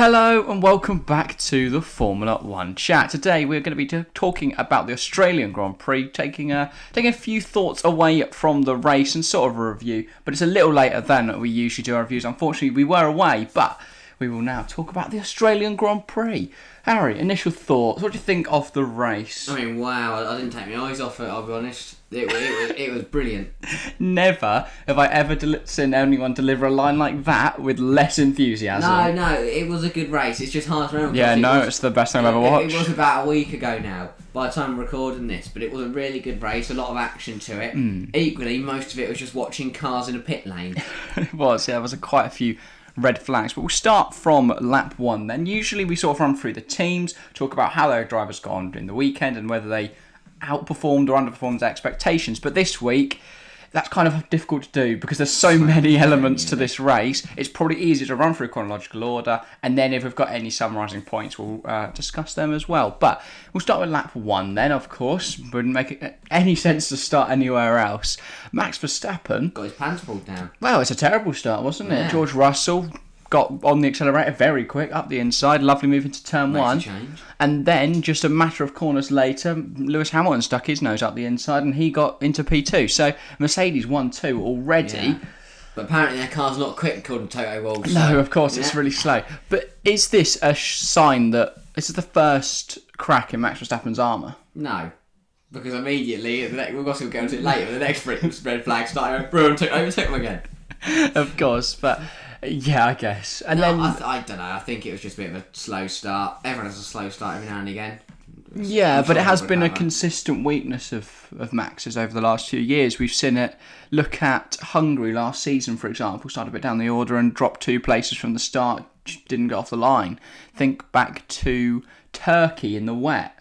Hello and welcome back to the Formula 1 chat. Today we're going to be talking about the Australian Grand Prix, taking a few thoughts away from the race and sort of a review, but it's a little later than we usually do our reviews. Unfortunately, we were away, but we will now talk about the Australian Grand Prix. Harry, initial thoughts. What do you think of the race? I mean, wow, I didn't take my eyes off it, I'll be honest. It was brilliant. Never have I ever seen anyone deliver a line like that with less enthusiasm. No, it was a good race. It's just hard to remember. Yeah, it's the best thing I've ever watched. It was about a week ago now, by the time I'm recording this, but it was a really good race, a lot of action to it. Equally, most of it was just watching cars in a pit lane. It was, yeah, there was quite a few red flags, but we'll start from lap 1 then. Usually we sort of run through the teams, talk about how their drivers gone in the weekend and whether they outperformed or underperformed expectations, but this week that's kind of difficult to do because there's so many elements to this race. It's probably easier to run through chronological order, and then if we've got any summarising points we'll discuss them as well. But we'll start with lap 1 then, of course. Wouldn't make any sense to start anywhere else. Max Verstappen Got his pants pulled down. Well, it's a terrible start, wasn't it? Yeah. George Russell got on the accelerator very quick, up the inside, lovely move into turn Makes a 1. change. And then, just a matter of corners later, Lewis Hamilton stuck his nose up the inside and he got into P2. So, Mercedes 1-2 already. Yeah. But apparently their car's not quick, according to Toto Wolff. No, of course, it's really slow. But is this a sign that this is the first crack in Max Verstappen's armour? No. Because immediately, we'll also get into it later, the next red flag started, Bruin overtook him again. Of course, but yeah, I guess. And No, then I don't know. I think it was just a bit of a slow start. Everyone has a slow start every now and again. yeah, I'm but sure it has we'll been a recover. consistent weakness of Max's over the last few years. We've seen it. Look at Hungary last season, for example. Started a bit down the order and dropped 2 places from the start. Didn't get off the line. Think back to Turkey in the wet.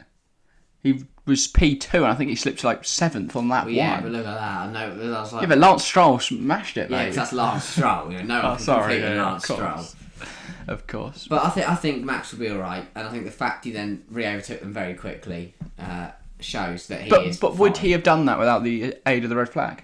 He was P2 and I think he slipped to like 7th on that Well, yeah, one. but look at that. I know. I was like, Yeah, but Lance Stroll smashed it, yeah, mate. 'cause that's Lance Stroll. You know, no one can compete with Lance of Stroll. course. Of course. But I think Max will be all right, and I think the fact he then re-overtook them very quickly shows that he is. But would fine. he have done that without the aid of the red flag?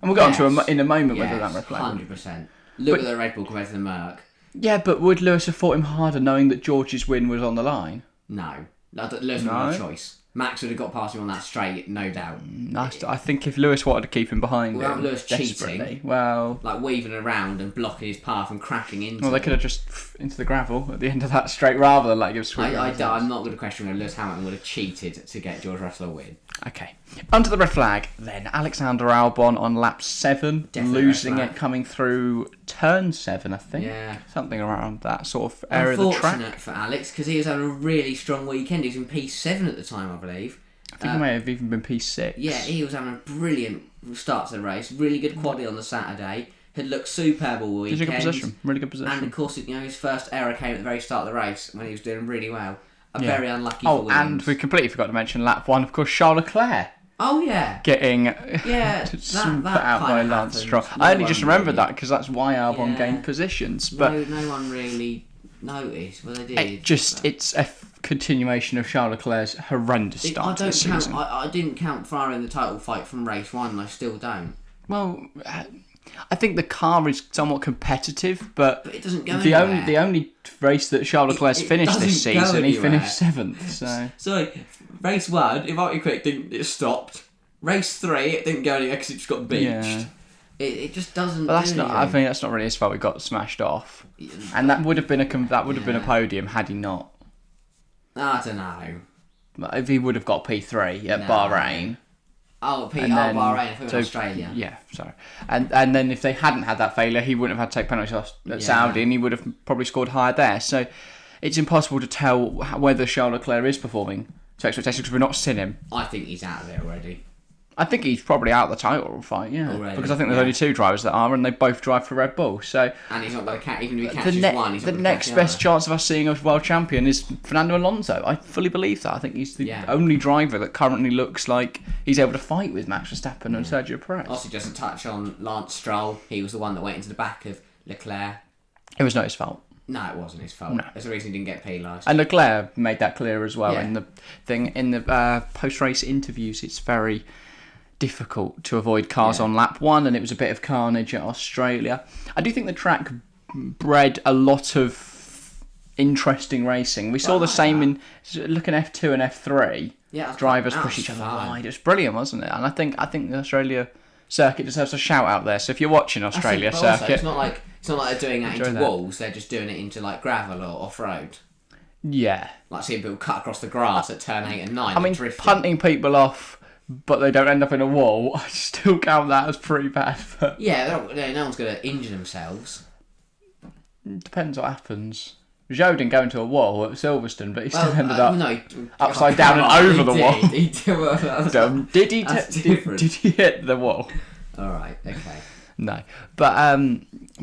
And we'll get onto in a moment whether that red flag. 100%. Look at the Red Bull compared to the Merc. Yeah, but would Lewis have fought him harder knowing that George's win was on the line? No, Lewis would have no choice. Max would have got past him on that straight, no doubt. I think if Lewis wanted to keep him behind Without him, Lewis desperately, cheating. well, Like weaving around and blocking his path and cracking into. they could have just into the gravel at the end of that straight rather than give sweet. I'm not going to question whether Lewis Hamilton would have cheated to get George Russell a win. Okay, onto the red flag then. Alexander Albon on lap 7, Definitely losing red flag. it coming through turn 7, I think. Yeah. Something around that sort of area of the track. Unfortunate for Alex because he was having a really strong weekend. He was in P7 at the time, I believe. I think he may have even been P6. Yeah, he was having a brilliant start to the race. Really good quality on the Saturday. Had looked superb all weekend. Did a good position. Really good position. And of course, his first error came at the very start of the race when he was doing really well. Very unlucky for Williams. And we completely forgot to mention lap 1, of course, Charles Leclerc Oh yeah. getting that put out by kinda Lance happened. Stroll. No I only one just remembered really- that because that's why Albon Yeah. gained positions. But no one really noticed. Well, they did. it's a continuation of Charles Leclerc's horrendous start to the season. I didn't count Ferrari in the title fight from race 1, and I still don't. Well, I think the car is somewhat competitive, but it doesn't go the anywhere. the only race that Charles Leclerc's It finished this doesn't go season, he anywhere. finished 7th. So Sorry, race 1, it might be quick, it stopped. Race 3, it didn't go anywhere because it just got beached. Yeah. It just doesn't. But that's do not. I anything. think that's not really his fault. We got smashed off, and that would have been a podium had he not. I don't know. But if he would have got P3 at No. Bahrain. Bahrain, I think Australia. Yeah, sorry. And then if they hadn't had that failure, he wouldn't have had to take penalties off at Saudi, and he would have probably scored higher there. So it's impossible to tell whether Charles Leclerc is performing to expectations because we've not seen him. I think he's out of it already. I think he's probably out of the title fight, yeah. Already, Because I think there's only 2 drivers that are, and they both drive for Red Bull. So And he's not going to catch, even if he the, catches one, he's not the gonna next catch the best other. chance of us seeing a world champion is Fernando Alonso. I fully believe that. I think he's the Yeah. only driver that currently looks like he's able to fight with Max Verstappen and Sergio Perez. Also, just a touch on Lance Stroll. He was the one that went into the back of Leclerc. It was not his fault. No, it wasn't his fault. No. That's the reason he didn't get penalised. And Leclerc made that clear as well Yeah. in the post-race interviews. It's very difficult to avoid cars Yeah. on lap 1, and it was a bit of carnage at Australia. I do think the track bred a lot of interesting racing. We saw the same in looking F2 and F3. Yeah, drivers push each other wide. It was brilliant, wasn't it? And I think the Australia circuit deserves a shout out there. So if you're watching Australia circuit, also, it's not like they're doing that into walls. They're just doing it into like gravel or off road. Yeah, Like seeing people cut across the grass at turn 8 and 9. I mean, punting people off, but they don't end up in a wall. I still count that as pretty bad. But yeah, no one's going to injure themselves. It depends what happens. Joe didn't go into a wall at Silverstone, but he still ended up upside down and over the wall. Did he hit the wall? All right, okay. No, but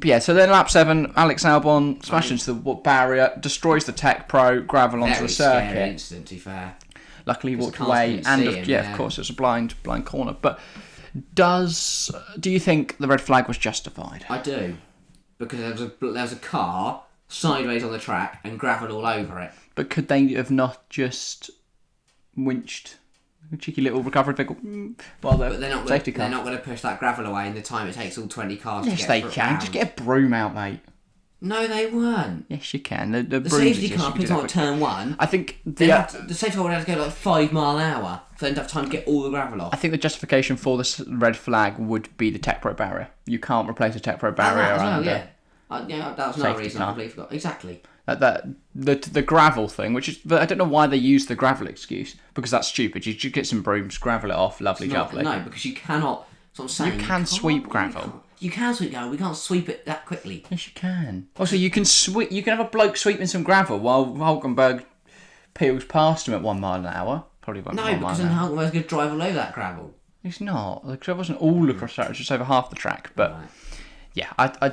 yeah. So then lap 7, Alex Albon smashed into the barrier, destroys the Tech Pro gravel onto the circuit. Scary incident, to be fair. Luckily, he walked away, and of course, it was a blind corner. But do you think the red flag was justified? I do, because there was a car sideways on the track and gravel all over it. But could they have not just winched a cheeky little recovery vehicle? But they're not going to push that gravel away in the time it takes all 20 cars to get Yes, they can. Around. Just get a broom out, mate. No, they weren't. Yes, you can. The safety car picks on turn 1. I think the safety car would have to go like 5 mile an hour for them to have time to get all the gravel off. I think the justification for this red flag would be the Tech Pro barrier. You can't replace a Tech Pro barrier under. That was another reason I completely forgot. Exactly. The gravel thing, which is, I don't know why they use the gravel excuse, because that's stupid. You should get some brooms, gravel it off, lovely. No, because you cannot. That's what I'm saying. You can sweep gravel. You can sweep gravel. We can't sweep it that quickly. Yes, you can. Also, you can sweep. You can have a bloke sweeping some gravel while Hulkenberg peels past him at 1 mile an hour. Probably won't. No, because then Hulkenberg's going to drive all over that gravel. It's not. The gravel wasn't all across the track. It was just over half the track, but. Right. Yeah, I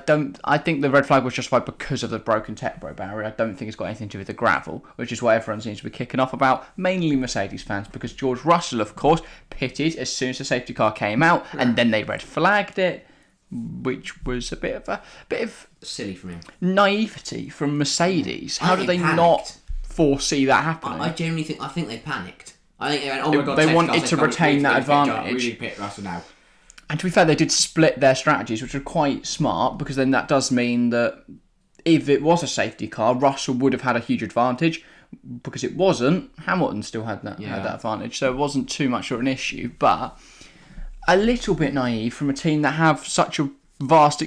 think the red flag was justified because of the broken Tech Pro barrier. I don't think it's got anything to do with the gravel, which is what everyone seems to be kicking off about, mainly Mercedes fans, because George Russell, of course, pitted as soon as the safety car came out, and then they red flagged it, which was a bit of silly from him. Naivety from Mercedes. How did they not foresee that happening? I genuinely think they panicked. I think they went, oh my god, they wanted to retain that advantage. We need pit Russell now. And to be fair, they did split their strategies, which were quite smart, because then that does mean that if it was a safety car, Russell would have had a huge advantage. Because it wasn't, Hamilton still had that advantage, so it wasn't too much of an issue. But a little bit naive from a team that have such a vast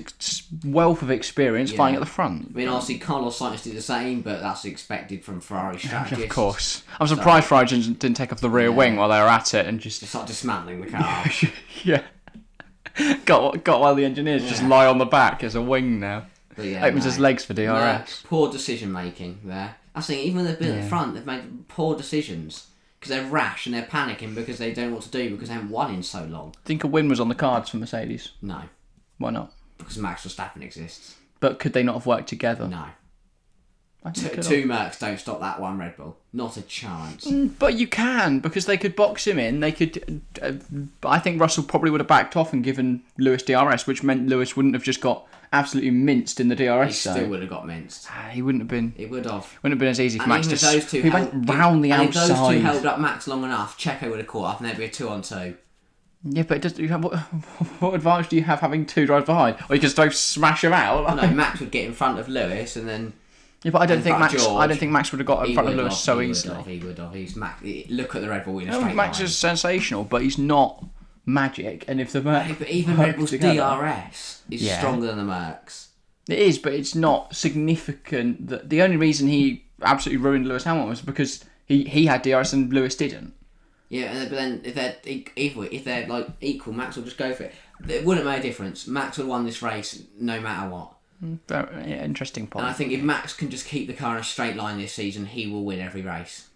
wealth of experience fighting at the front. I mean, obviously, Carlos Sainz did the same, but that's expected from Ferrari strategists. Of course. I'm surprised Ferrari didn't take off the rear wing while they were at it and just start dismantling the car. Yeah. Got while the engineers just lie on the back as a wing now. Opens his legs for DRS. Poor decision making there. I think even when they've been at the front, they've made poor decisions because they're rash and they're panicking because they don't know what to do because they haven't won in so long. Think a win was on the cards for Mercedes? No. Why not? Because Max Verstappen exists. But could they not have worked together? No. Two Mercs don't stop that one Red Bull. Not a chance. But you can, because they could box him in. They could. I think Russell probably would have backed off and given Lewis DRS, which meant Lewis wouldn't have just got absolutely minced in the DRS. He still would have got minced. He wouldn't have been. It would have. Wouldn't have been as easy for Max to. Those two he went round the outside. If those two held up Max long enough, Checo would have caught up, and there'd be a 2-on-2. Yeah, but it does, what advantage do you have having two drivers behind? Or you can just smash them out? Well, no, Max would get in front of Lewis, and then. Yeah, but I don't think Max would have got in front of Lewis so easily. He would have. He's Max. Look at the Red Bull in a straight line. Max is sensational, but he's not magic. And if the Merc, but even Red Bull's DRS is stronger than the Merc's. It is, but it's not significant. The only reason he absolutely ruined Lewis Hamilton was because he had DRS and Lewis didn't. Yeah, but then if they're like equal, Max will just go for it. It wouldn't make a difference. Max would have won this race no matter what. Very interesting point. And I think if Max can just keep the car in a straight line this season, he will win every race.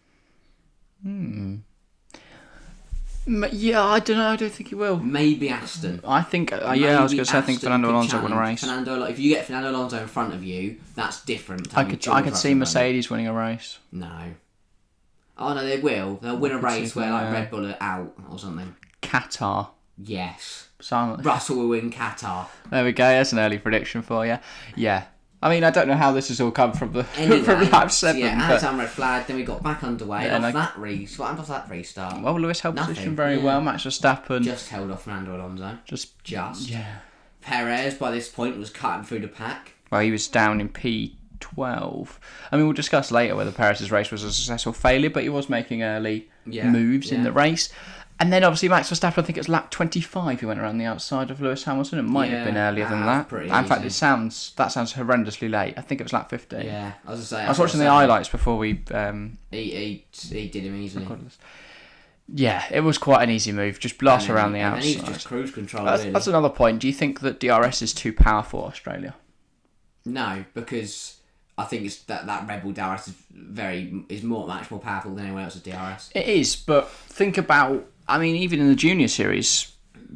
Yeah, I don't know. I don't think he will. Maybe Aston. I think. I was going to say. I think Fernando Alonso win a race. If you get Fernando Alonso in front of you, that's different. I could see Mercedes winning a race. No. Oh no, they will. They'll win a race where like Red Bull are out or something. Qatar. Yes. Silent. Russell will win Qatar. There we go. That's an early prediction for you. Yeah. I mean, I don't know how this has all come from from lap 7. Yeah, Alex red flag. Then we got back underway. What happened off that restart? Well, Lewis held position very well. Max Verstappen just held off Fernando Alonso. Just. Yeah. Perez by this point was cutting through the pack. Well, he was down in P2 12. I mean, we'll discuss later whether Perez's race was a success or failure, but he was making early moves in the race. And then obviously Max Verstappen, I think it was lap 25, he went around the outside of Lewis Hamilton. It might have been earlier than that. In fact, that sounds horrendously late. I think it was lap 15. Yeah, I was watching the highlights before we... He did him easily. Yeah, it was quite an easy move. Just blast around the outside. And he was just cruise control, really. That's another point. Do you think that DRS is too powerful for Australia? No, because I think it's that Rebel DRS is much more powerful than anyone else's DRS. It is, but think about... I mean, even in the junior series,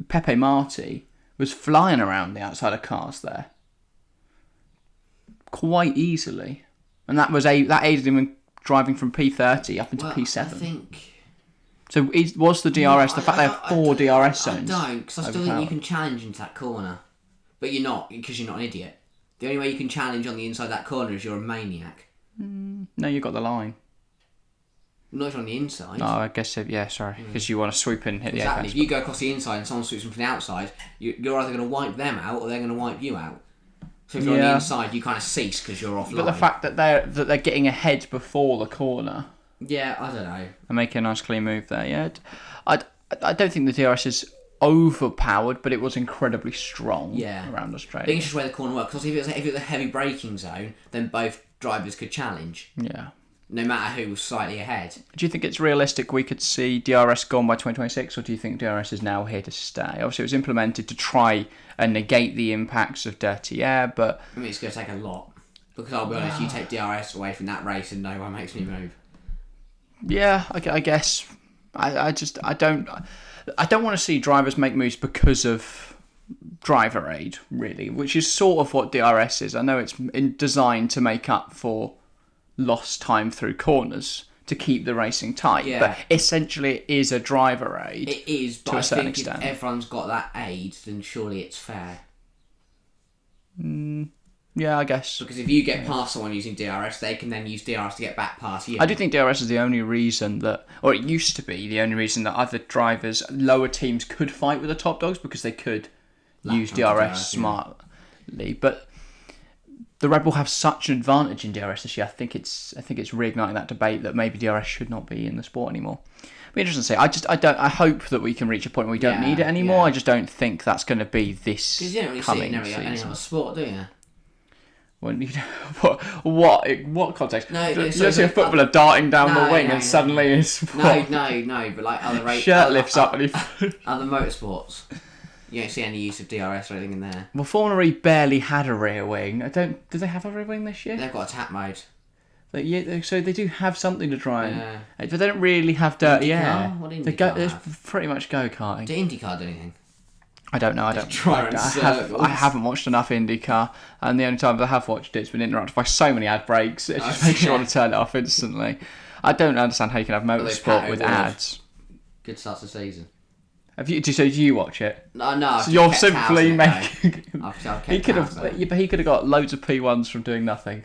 Pepe Marti was flying around the outside of cars there quite easily, and that aided him in driving from P30 up into P7. I think. So was the DRS the fact they have 4 DRS zones? I don't, because I still think you can challenge into that corner, but you're not, because you're not an idiot. The only way you can challenge on the inside of that corner is you're a maniac. No, you got the line. Not on the inside. Oh, I guess, yeah, sorry. Because you want to sweep and hit the apex. If you go across the inside and someone sweeps from the outside, you're either going to wipe them out or they're going to wipe you out. So if you're on the inside, you kind of cease because you're offline. But the fact that they're getting ahead before the corner... Yeah, I don't know. And making a nice clean move there, yeah. I don't think the DRS is overpowered, but it was incredibly strong around Australia. I think it's just where the corner works. Because if it was a heavy braking zone, then both drivers could challenge. Yeah. No matter who was slightly ahead. Do you think it's realistic we could see DRS gone by 2026, or do you think DRS is now here to stay? Obviously, it was implemented to try and negate the impacts of dirty air, but... I mean, it's going to take a lot. Because I'll be honest, you take DRS away from that race and no one makes me move. Yeah, I guess. I don't want to see drivers make moves because of driver aid, really, which is sort of what DRS is. I know it's designed to make up for lost time through corners to keep the racing tight, but essentially it is a driver aid. It is, but to a certain think extent. If everyone's got that aid, then surely it's fair. Yeah, I guess. Because if you get past someone using DRS, they can then use DRS to get back past you. I do think DRS is the only reason that, or it used to be the only reason that other drivers, lower teams could fight with the top dogs, because they could use DRS smartly. But the Red Bull have such an advantage in DRS this year. I think it's reigniting that debate that maybe DRS should not be in the sport anymore. It'll be interesting to see. I hope that we can reach a point where we don't need it anymore. I just don't think that's going to be this coming season. Because you don't really see it in any other sport, do you? What context? No, you don't see a footballer darting down the wing and suddenly it's... No, but like other races... Shirt lifts up and he... Other motorsports. You don't see any use of DRS or anything in there. Well, Formula E barely had a rear wing. Do they have a rear wing this year? They've got attack mode. So they do have something to try and... But they don't really have dirty air. What IndyCar It's pretty much go-karting. Did IndyCar do anything? I don't know. I haven't watched enough IndyCar, and the only times I have watched it's been interrupted by so many ad breaks. It just makes you want to turn it off instantly. I don't understand how you can have motorsport with ads. Good start to the season. Do you watch it? No. So you're simply making. He could have, but he could have got loads of P1s from doing nothing.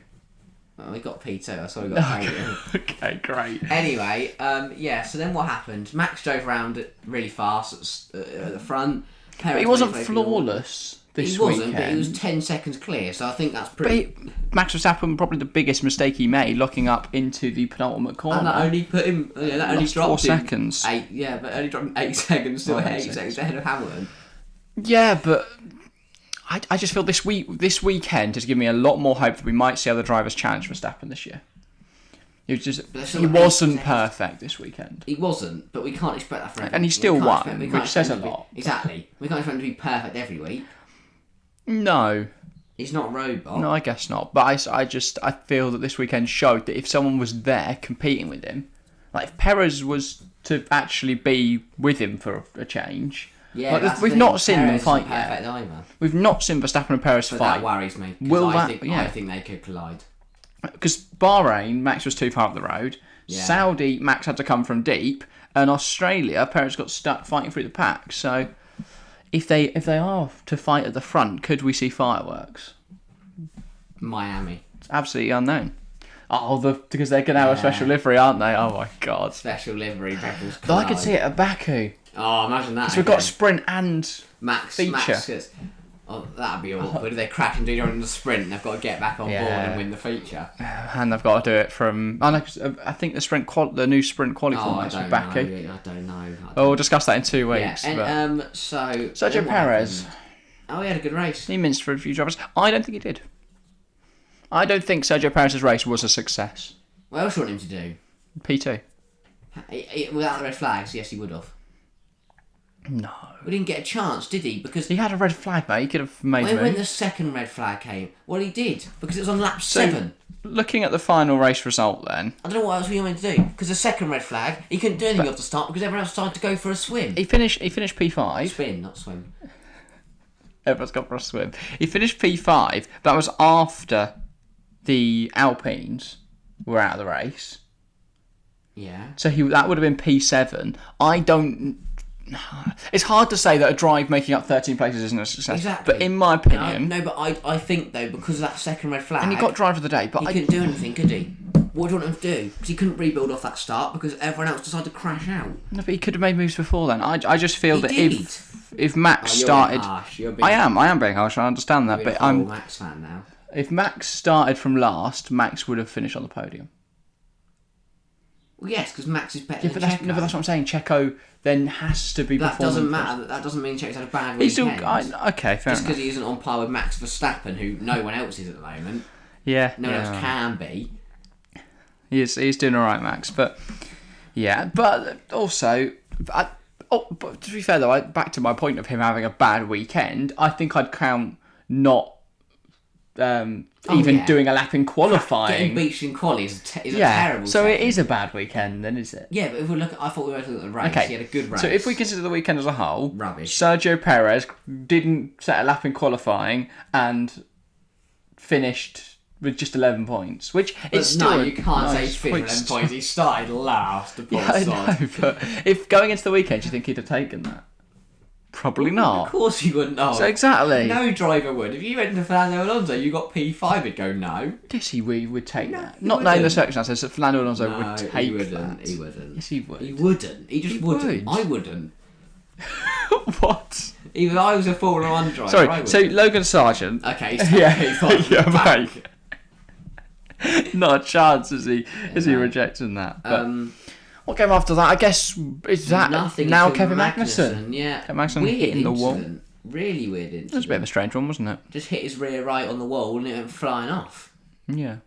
Well, we got P2. That's why we got P2. Okay, great. Anyway, so then what happened? Max drove around really fast at the front. But he wasn't flawless this weekend. He wasn't, but he was 10 seconds clear, so I think that's pretty... Max Verstappen, probably the biggest mistake he made, locking up into the penultimate corner. And that only put him... that only dropped 4 seconds. But only dropped him 8 seconds, still 8 seconds ahead of Hamilton. Yeah, but I just feel this weekend has given me a lot more hope that we might see other drivers challenge Verstappen this year. He wasn't perfect this weekend. He wasn't, but we can't expect that from him. And he still won, which says a lot. Exactly. We can't expect him to be perfect every week. No. He's not a robot. No, I guess not. But I feel that this weekend showed that if someone was there competing with him, like if Perez was to actually be with him for a change... Yeah, like, we've not seen them fight yet. Either. We've not seen Verstappen and Perez fight. That worries me. I think they could collide. Because Bahrain, Max was too far up the road. Yeah. Saudi, Max had to come from deep. And Australia, Perez got stuck fighting through the pack. So, if they are to fight at the front, could we see fireworks? Miami. It's absolutely unknown. Because they're going to have a special livery, aren't they? Oh my god. Special livery, Rebels. Though I could see it at Baku. Oh, imagine that. Because we've got sprint and Max feature. Max Oh, that'd be awkward if they crash and do it in the sprint and they've got to get back on board and win the feature. And they've got to do it from... I think the new sprint quali format with Baku. I don't know. We'll discuss that in 2 weeks. Yeah, and Sergio Perez. Oh, he had a good race. He minced for a few drivers. I don't think he did. I don't think Sergio Perez's race was a success. What else do you want him to do? P2. Without the red flags, yes, he would have. No. We didn't get a chance, did he? Because he had a red flag, mate. He could have made when the second red flag came, well, he did because it was on lap 7. Looking at the final race result, then I don't know what else we were meant to do because the second red flag, he couldn't do anything off the start because everyone else started to go for a swim. He finished P5. Spin, not swim. Everyone's got for a swim. He finished P5. That was after the Alpines were out of the race. Yeah. So that would have been P7. I don't. It's hard to say that a drive making up 13 places isn't a success. Exactly. But in my opinion... No, but I think, though, because of that second red flag... And he got driver of the day, but he couldn't do anything, could he? What do you want him to do? Because he couldn't rebuild off that start because everyone else decided to crash out. No, but he could have made moves before then. I just feel that did. if Max started... I am being harsh, I understand that, but I'm... Max fan now. If Max started from last, Max would have finished on the podium. Well, yes, because Max is better than Checo. No, but that's what I'm saying. Checo then has to be performing. That doesn't matter. That doesn't mean Checo's had a bad weekend. Okay, fair Just enough. because he isn't on par with Max Verstappen, who no one else is at the moment. Yeah. No one else can be. He's doing all right, Max. But, yeah. But also... but to be fair, though, back to my point of him having a bad weekend, I think I'd count not... doing a lap in qualifying. Getting beached in quali is a terrible so thing. it is a bad weekend then, is it? Yeah, but if we look I thought we were looking at the race. Okay. He had a good race. So if we consider the weekend as a whole, rubbish. Sergio Perez didn't set a lap in qualifying and finished with just 11 points, which is still you can't say he's finished 11 points. He started last. I know, but if going into the weekend, do you think he'd have taken that? Probably not. Of course he wouldn't. No. So exactly. No driver would. If you went to Fernando Alonso, you got P5, he'd go no. Yes, we would take that. Not knowing the circumstances, that Fernando Alonso would take he wouldn't. that. He wouldn't. Yes, he would. He wouldn't. He just wouldn't. Would. I wouldn't. What? Even if I was a Formula 1 driver, Sorry, I wouldn't. so Logan Sargeant. Okay, mate. Not a chance is he rejecting that. But what came after that? I guess is that nothing now Kevin Magnussen. Yeah, Kevin Magnussen weird hitting the wall. Really weird incident. It was a bit of a strange one, wasn't it? Just hit his rear right on the wall and it went flying off. Yeah.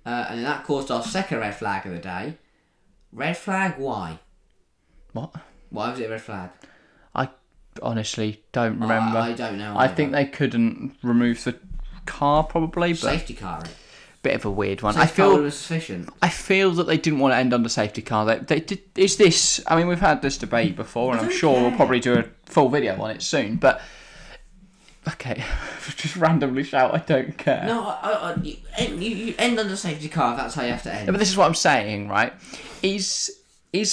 And then that caused our second red flag of the day. Red flag? Why? What? Why was it a red flag? I honestly don't remember. I don't know. I think they couldn't remove the car probably, but safety car. Bit of a weird one. Safety car was sufficient. I feel that they didn't want to end under safety car. They did. Is this? I mean, we've had this debate before, and I'm sure we'll probably do a full video on it soon. But okay, just randomly shout, I don't care. No, you end under safety car. That's how you have to end. Yeah, but this is what I'm saying, right? Is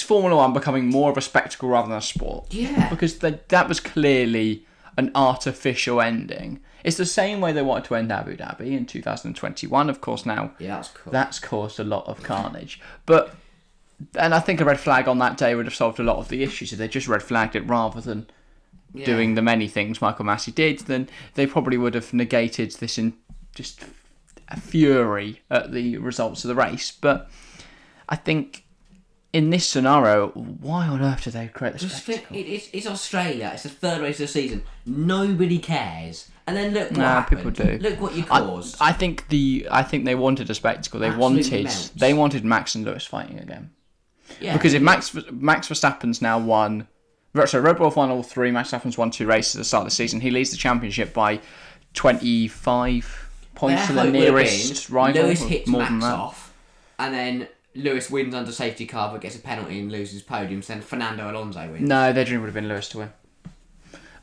Formula 1 becoming more of a spectacle rather than a sport? Yeah. Because that was clearly an artificial ending. It's the same way they wanted to end Abu Dhabi in 2021. Of course, now that's caused a lot of carnage. And I think a red flag on that day would have solved a lot of the issues. If they just red flagged it rather than doing the many things Michael Massey did, then they probably would have negated this in just a fury at the results of the race. But I think in this scenario, why on earth did they create this spectacle? It's Australia. It's the third race of the season. Nobody cares. And then look what happened. People do. Look what you caused. I think they wanted a spectacle. They wanted Max and Lewis fighting again. Yeah. Because if Max Verstappen's now won, so Red Bull won all 3. Max Verstappen's won 2 races at the start of the season. He leads the championship by 25 points to the nearest rival. Lewis hits Max off, and then Lewis wins under safety car but gets a penalty and loses podiums. Then Fernando Alonso wins. No, their dream would have been Lewis to win.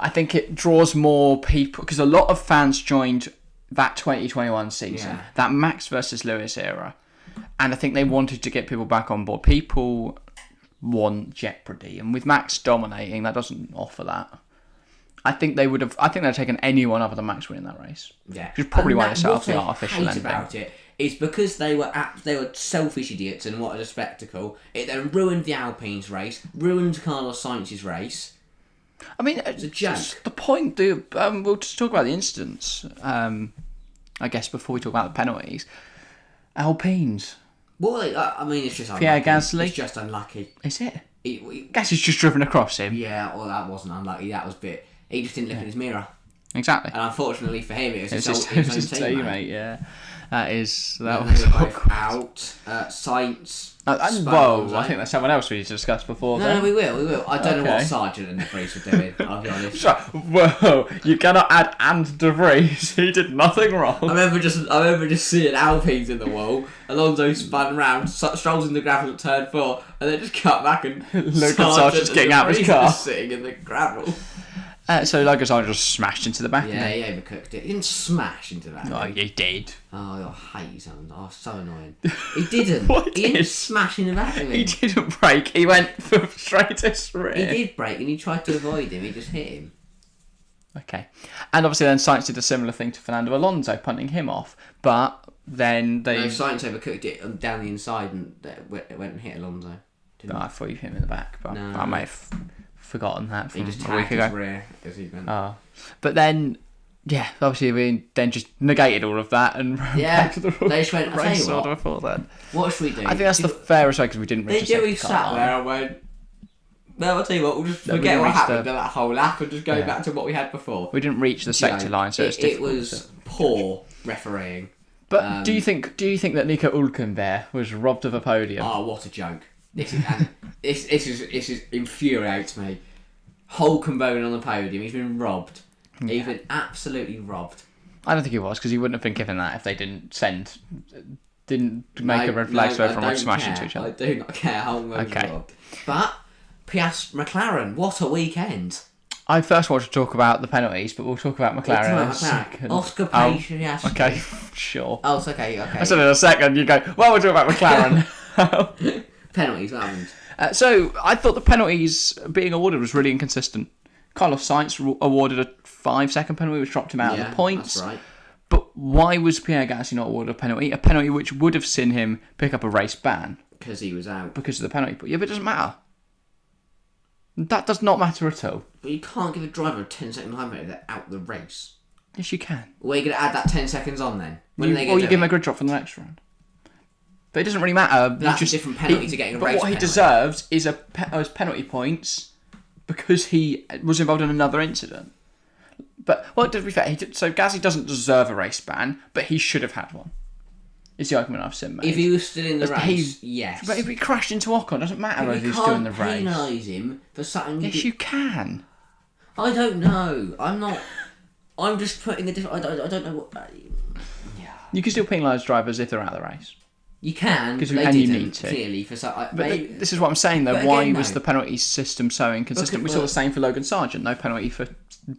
I think it draws more people because a lot of fans joined that 2021 season, that Max versus Lewis era, and I think they wanted to get people back on board. People want jeopardy, and with Max dominating, that doesn't offer that. I think they would have. I think they'd taken anyone other than Max winning that race. Yeah, which is probably why they set up the artificial ending. About it is because they were selfish idiots and wanted a spectacle. It then ruined the Alpines race, ruined Carlos Sainz's race. I mean, It's a joke. the point. We'll just talk about the incidents. I guess before we talk about the penalties, Alpines. Well, I mean, it's just Pierre unlucky. Gasly? It's just unlucky. Is it? He, Gasly's just driven across him. yeah, well, that wasn't unlucky. That was a bit... He just didn't look in his mirror. Exactly. And unfortunately for him, it was It's his own his teammate. Yeah, that They was were both awkward. out. Sainz... And spun whoa, Alonso. I think that's someone else we discussed before. No, then. we will. I don't know what Okay. Sargeant and De Vries were doing, I'll be honest. So, whoa, you cannot add and De Vries. He did nothing wrong. I remember just seeing Alpines in the wall. Alonso spun round, strolls in the gravel at turn 4, and then just cut back and Logan Sargeant's and getting De out of his Vries car. just sitting in the gravel. So Logan Sargeant just smashed into the back. Yeah, he overcooked it. He didn't smash into that. Oh, he did. Oh, I hate you, son. Oh, so annoying. He didn't. What He didn't did? smash in the back of him. He didn't break. He went for straightest rear. He did break, and he tried to avoid him. He just hit him. Okay. And obviously then Sainz did a similar thing to Fernando Alonso, punting him off. But then they... No, Sainz overcooked it down the inside, and it went and hit Alonso. Didn't I thought you hit him in the back, but No. I may have forgotten that he from just a week tagged his ago. rear as he went. Oh. But then, yeah, obviously we then just negated all of that and Yeah, back to the they just went, "I'll tell race you what, order before then. What should we do? I think that's the fairest way because we didn't reach the Joey safety sat car there line. and went, no, I'll tell you what, we'll just No, we forget didn't what reach happened the- in that whole lap and just go Yeah. back to what we had before. We didn't reach the sector line, so it's it difficult. was poor refereeing. But do you think that Nico Hülkenberg was robbed of a podium? Oh, what a joke. This is infuriates me. Hulkenberg on the podium, he's been robbed. He's been absolutely robbed. I don't think he was because he wouldn't have been given that if they didn't make a red flag so everyone would smash into each I other. do not care. Hulkenberg was Okay. robbed. But Piastri McLaren, what a weekend. I first want to talk about the penalties, but we'll talk about McLaren in a second. Oscar Oh, Piastri. okay, sure. Oh, it's okay. I said in a second, you go, well, we'll talk about McLaren. Penalties, what happened? So I thought the penalties being awarded was really inconsistent. Carlos Sainz awarded a 5-second penalty, which dropped him out of the points. That's right. But why was Pierre Gasly not awarded a penalty? A penalty which would have seen him pick up a race ban Because he was out. because of the penalty. But yeah, but it doesn't matter. That does not matter at all. But you can't give a driver a 10-second time penalty if they're out the race. Yes, you can. Well, you're going to add that 10 seconds on then? When are they Or going you to give him a grid drop for the next round. But it doesn't really matter. That's a different penalty to getting a but race what he penalty. deserves is is penalty points because he was involved in another incident. But, well, to be fair, so Gasly doesn't deserve a race ban, but he should have had one. Is the argument I've seen made. If he was still in the race, He- yes. But if he crashed into Ocon, it doesn't matter But whether you he's doing the can't race. penalise him for something Yes, you can. I don't know. I'm not... I'm just putting a different... I don't know what... You can still penalise drivers if they're out of the race. You can, but 'Cause they and you didn't, need to. clearly, for some... But this is what I'm saying, though. But Why again, was no. the penalty system so inconsistent? We saw the same for Logan Sargeant. No penalty for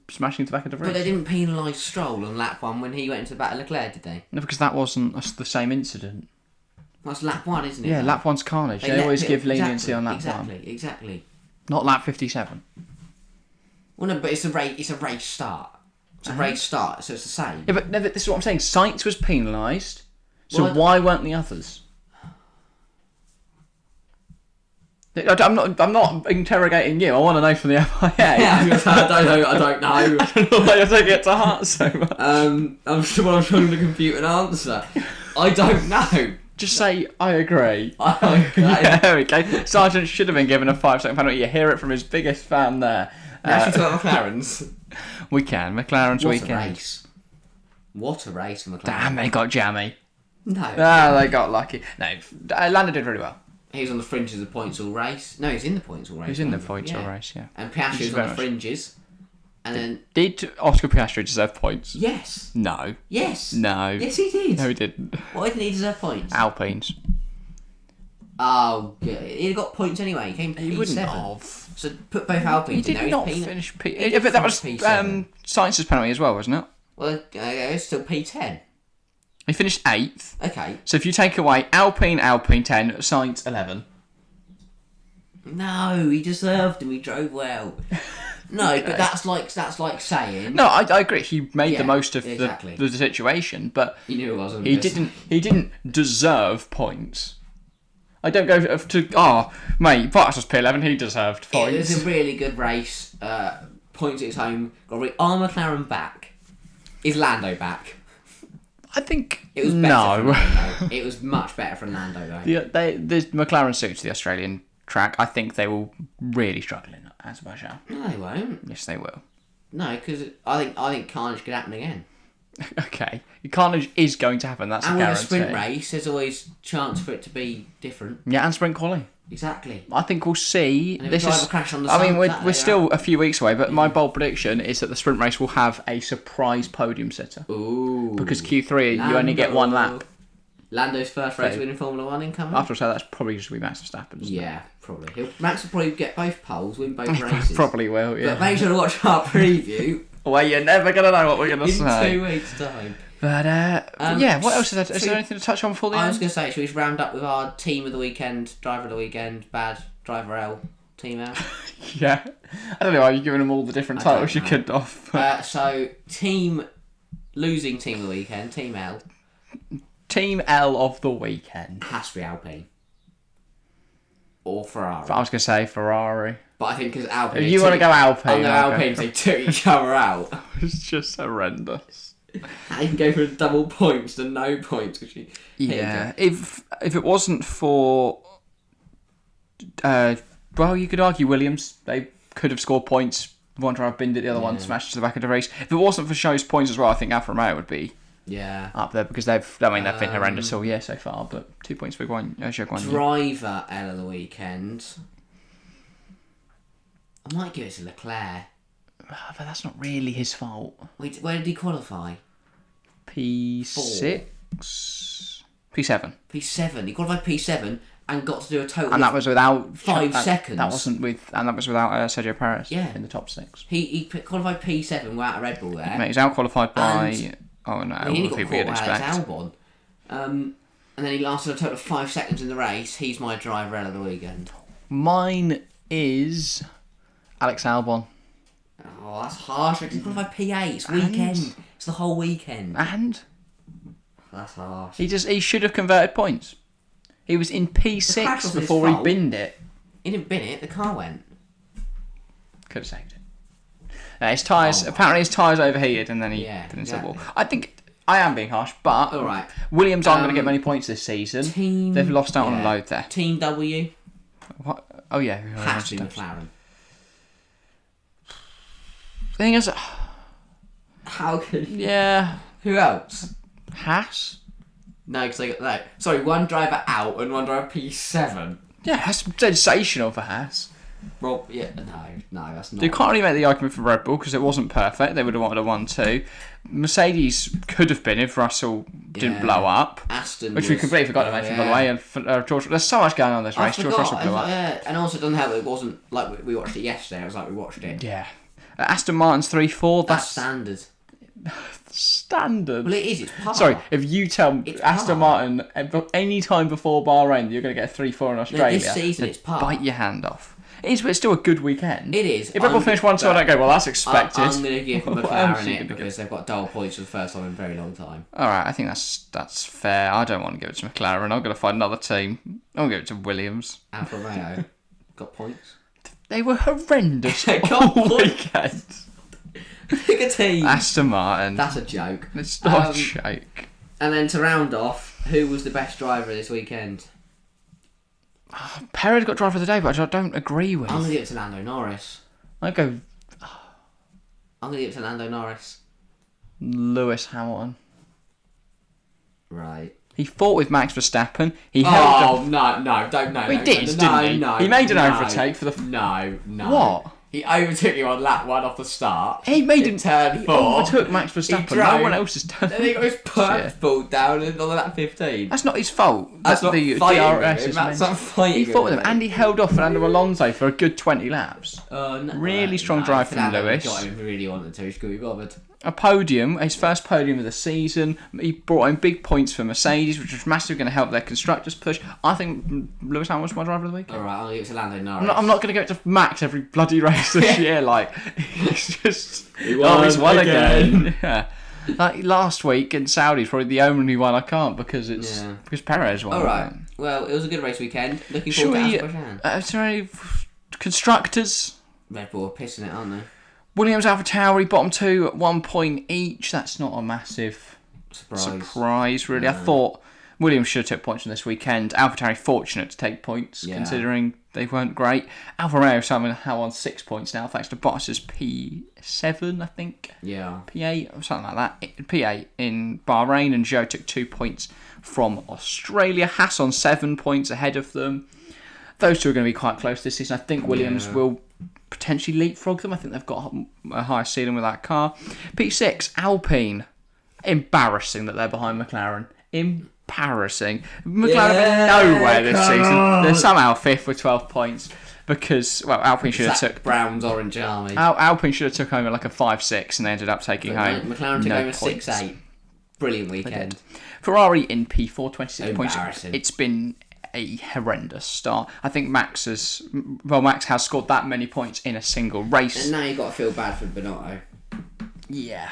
smashing into the back of the But race. they didn't penalise Stroll on lap 1 when he went into the back of Leclerc, did they? No, because that wasn't the same incident. That's lap 1, isn't it? Yeah, lap 1's Carnage. They always give leniency on lap 1. Exactly. Not lap 57. Well, no, but it's a race start. It's a race start, so it's the same. Yeah, but no, this is what I'm saying. Sainz was penalised, so Well, why weren't the others? I'm not interrogating you. I want to know from the FIA. Yeah, I don't know. I don't know why you're taking it to heart so much. I'm trying to compute an answer. I don't know. Just say, I agree. Okay. Yeah, there we go. Sargeant should have been given a 5-second penalty. You hear it from his biggest fan there. Now should we talk about McLaren's. We can. McLaren's What weekend. a race. What a race for McLaren. Damn, they got jammy. No. They got lucky. No, Lando did really well. He was on the fringes of the points all race. No, he's in the points all race. He was in the wasn't points all race, yeah. And Piastri Which is was on very the much- fringes. And then... Did Oscar Piastri deserve points? Yes. No. Yes. No. Yes, he did. No, he didn't. Why didn't he deserve points? Alpines. Oh, good. He'd got points anyway. He came P7. He wouldn't have. So put both Alpines He in there. did not He's finish He P... did But that was finish P7. Sainz's penalty as well, wasn't it? Well, it's still P10. He finished 8th. Okay. So if you take away Alpine 10, Sainz 11. No, he deserved him. He drove well. No, but that's like saying No, I agree. He made Yeah, the most of exactly. the situation, but he knew it wasn't. he didn't deserve points. I don't go to mate, Bottas was P11. He deserved It points. was a really good race. points at his home. Got to bring our McLaren back. Is Lando back? I think It was better for Lando. It was much better for Lando though. The McLaren suits the Australian track. I think they will really struggle in Azerbaijan. No, they won't. Yes, they will. No, because I think Carnage could happen again. Okay, Carnage is going to happen. That's a guarantee. And with a sprint race, there's always chance for it to be different. Yeah, and sprint quali. Exactly. I think we'll see. And this is. Crash on the sun, we're still a few weeks away, but my bold prediction is that the sprint race will have a surprise podium sitter. Ooh. Because Q3, you only get one lap. Lando's first race win in Formula 1 incoming? After all, that's probably just be Max Verstappen. Yeah, probably. Max will probably get both poles, win both races. Probably will, yeah. But make sure to watch our preview. Well, you're never going to know what we're going to say. In 2 weeks' time. But, what else is there? Is there anything to touch on before the end? I was going to say, should we just round up with our team of the weekend, driver of the weekend, bad, driver L, team L? Yeah. I don't know why you're giving them all the different titles you could off. So, losing team of the weekend, team L. Team L of the weekend. Has to be Alpine. Or Ferrari. I was going to say Ferrari. But I think because Alpine... If you want to go Alpine... I'm going Alpine, they took each other out. It's just horrendous. I can go from double points to no points. Cause if it wasn't for... well, you could argue Williams. They could have scored points. One driver binned it, the other one smashed to the back of the race. If it wasn't for Show's points as well, I think Alfa Romeo would be up there because they've been horrendous all year so far. But 2 points for Zhou Driver L of the weekend. I might give it to Leclerc. But that's not really his fault. Wait, where did he qualify? P6? P7. P7. He qualified P7 and got to do a total. And that was without 5 seconds. That was without Sergio Perez. Yeah. In the top 6. He qualified P7 without a Red Bull there. Mate, he's out qualified by. He Other got people you'd caught by expect. Alex Albon. And then he lasted a total of 5 seconds in the race. He's my driver L of the weekend. Mine is Alex Albon. Oh, that's harsh. He qualified P8. It's weekend. It's the whole weekend. And that's harsh. He should have converted points. He was in P6 before he binned it. He didn't bin it. The car went. Could have saved it. His tyres. Apparently, his tyres overheated, and then he didn't sell the ball. I think I am being harsh, but all right. Williams aren't going to get many points this season. They've lost out on a load there. Team W. What? Oh yeah. Has to be McLaren. The thing is, how could? Yeah. Who else? Haas. No, because they got no. Sorry, one driver out and one driver P7. Yeah, that's sensational for Haas. Well, yeah, no, that's not. You can't really make the argument for Red Bull because it wasn't perfect. They would have wanted a 1-2. Mercedes could have been if Russell didn't blow up. Aston, which we completely forgot to mention, by the way. And George, there's so much going on in this race. George Russell blew up. And also, it doesn't help that it wasn't like we watched it yesterday. It was like we watched it. Yeah. Aston Martin's 3-4. That's standard. Standard. Well, it is. It's par. Sorry, if you tell Aston Martin any time before Bahrain that you're going to get a 3-4 in Australia, this season it's par. Bite your hand off. It is, but it's still a good weekend. It is. If Red Bull finish 1-2, I don't go, well, that's expected. I'm going to give McLaren it because they've got double points for the first time in a very long time. Alright, I think that's fair. I don't want to give it to McLaren. I'm going to find another team. I'll give it to Williams. Alfa Romeo got points. They were horrendous all weekend. Pick a team. Aston Martin. That's a joke. It's not a joke. And then to round off, who was the best driver this weekend? Pierre got driver of the day, but I don't agree with. I'm going to give it to Lando Norris. I'm going to give it to Lando Norris. Lewis Hamilton. Right. He fought with Max Verstappen. He held no, don't know. He did, didn't he? No, he made an overtake for the... No. What? He overtook you on lap 1 off the start. He made him turn 4. Overtook Max Verstappen. No one else has done. Then he got his purse pulled down on lap 15. That's not his fault. That's not the fighting DRS with him. That's not fighting. He fought with him, and he held off Fernando Alonso for a good 20 laps. Really strong drive from Lewis. Got him if he really wanted to. He could be bothered. A podium, his first podium of the season. He brought in big points for Mercedes, which was massively going to help their constructors push. I think Lewis Hamilton's my driver of the week. Alright, I'll give it to Lando Norris. I'm not going to give it to Max every bloody race this year. Like, he's just... He's won again. Yeah. Like, last week in Saudi is probably the only one I can't because because Perez won. Alright, well, it was a good race weekend. Looking forward to Azerbaijan. Is there any constructors? Red Bull are pissing it, aren't they? Williams, AlphaTauri, bottom two at 1 point each. That's not a massive surprise really. I thought Williams should have took points from this weekend. AlphaTauri fortunate to take points considering they weren't great. Alfa Romeo somehow on 6 points now thanks to Bottas's P7, I think. Yeah. P8 or something like that. P8 in Bahrain, and Zhou took 2 points from Australia. Haas on 7 points ahead of them. Those two are going to be quite close this season. I think Williams will potentially leapfrog them. I think they've got a higher ceiling with that car. P6, Alpine. Embarrassing that they're behind McLaren. Embarrassing. McLaren have been nowhere this season. They're somehow fifth with 12 points because, Alpine should have took... Brown's Orange Army. Alpine should have took home like a 5-6 and they ended up taking home McLaren took home a 6-8. Brilliant weekend. Ferrari in P4, 26 points. Embarrassing. It's been a horrendous start. I think Max has scored that many points in a single race. And now you've got to feel bad for Binotto. Yeah.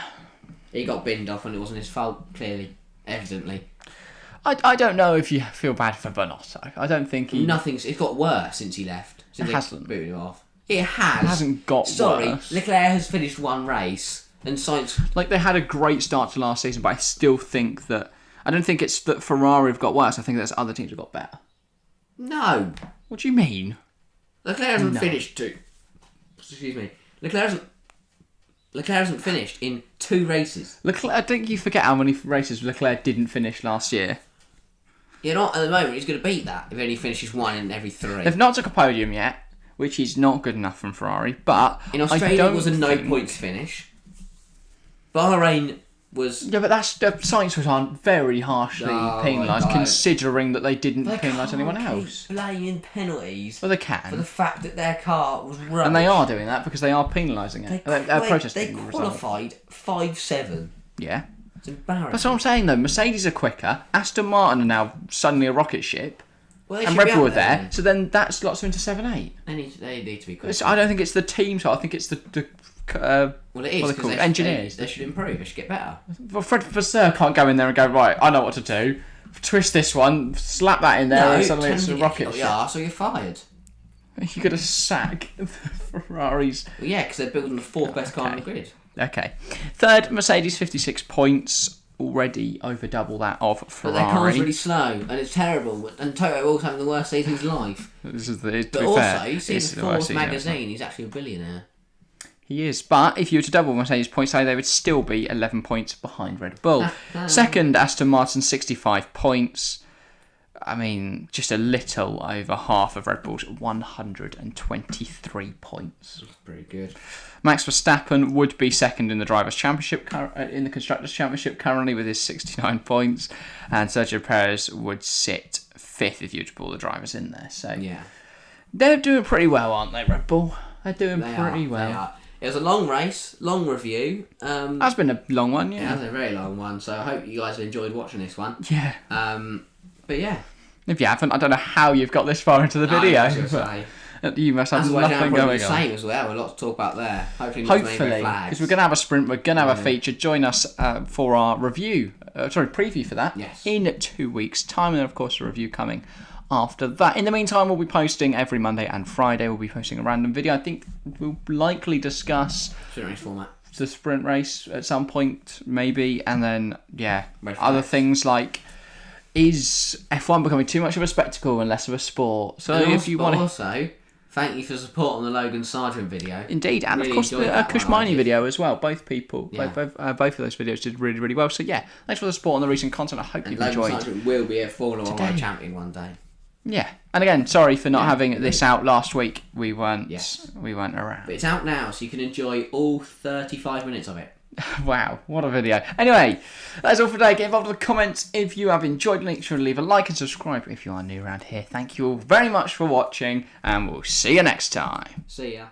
He got binned off and it wasn't his fault, clearly. Evidently. I don't know if you feel bad for Binotto. I don't think he... It's got worse since he left. Since it hasn't. Booted him off. It has. It hasn't got worse. Leclerc has finished one race and Sainz... Like, they had a great start to last season, but I still think that... I don't think it's that Ferrari have got worse. I think that other teams have got better. No. What do you mean? Leclerc hasn't finished two... Excuse me. Leclerc hasn't finished in 2 races. Leclerc, I think you forget how many races Leclerc didn't finish last year. Yeah, not at the moment. He's going to beat that if he only finishes 1 in every 3. They've not took a podium yet, which is not good enough from Ferrari. But in Australia, it was a no points finish. Bahrain was... Yeah, but the Sainz was on very harshly penalised, considering that they didn't penalise anyone else. Blaming penalties. Well, they can. For the fact that their car was rubbish. And they are doing that because they are penalising it. Protesting they qualified 5-7. Yeah. It's embarrassing. That's what I'm saying, though. Mercedes are quicker. Aston Martin are now suddenly a rocket ship. Well, and Red Bull are there. So then that slots them into 7-8. They need to be quicker. I don't think it's the team, so I think it's the well, it is because engineers. They should improve. They should get better. Well, Fred Vasseur can't go in there and go, right, I know what to do. Twist this one, slap that in there, and suddenly it's a rocket ship. So you're fired. You're going to sack Ferraris. Well, yeah, because they're building the 4th best car on the grid. Okay. Third, Mercedes, 56 points. Already over double that of Ferrari. But their car's really slow, and it's terrible. And Toto Wolff's having the worst season of his life. But also, you see in the Forbes magazine, he's actually a billionaire. He is, but if you were to double Mercedes points, they would still be 11 points behind Red Bull. Second, Aston Martin, 65 points. I mean, just a little over half of Red Bull's 123 points. That's pretty good. Max Verstappen would be second in the Drivers' Championship, in the Constructors' Championship currently with his 69 points, and Sergio Perez would sit fifth if you were to pull the drivers in there. So yeah, they're doing pretty well, aren't they, Red Bull? They're doing pretty well. They are. It was a long race, long review. That's been a long one, yeah. Yeah, it's a very long one, so I hope you guys have enjoyed watching this one. Yeah. But yeah. If you haven't, I don't know how you've got this far into the video. You must have nothing going on. Same as well. A lot to talk about there. Hopefully, because we're going to have a sprint, we're going to have a feature. Join us for our preview for that. Yes. In 2 weeks' time, and then of course a review coming after that. In the meantime, we'll be posting every Monday and Friday. We'll be posting a random video. I think we'll likely discuss sprint race format, the sprint race at some point, maybe, and then other things like, is F1 becoming too much of a spectacle and less of a sport? So and if you want to also, thank you for support on the Logan Sargeant video. Indeed, and really of course the Kushmani video as well. Both people, both of those videos did really, really well. So yeah, thanks for the support on the recent content. I hope you've enjoyed. Logan Sargeant will be a Formula 1 World Champion one day. Yeah, and again, sorry for not having this out last week. We weren't around. But it's out now, so you can enjoy all 35 minutes of it. Wow, what a video. Anyway, that's all for today. Get involved with the comments if you have enjoyed. Make sure to leave a like and subscribe if you are new around here. Thank you all very much for watching, and we'll see you next time. See ya.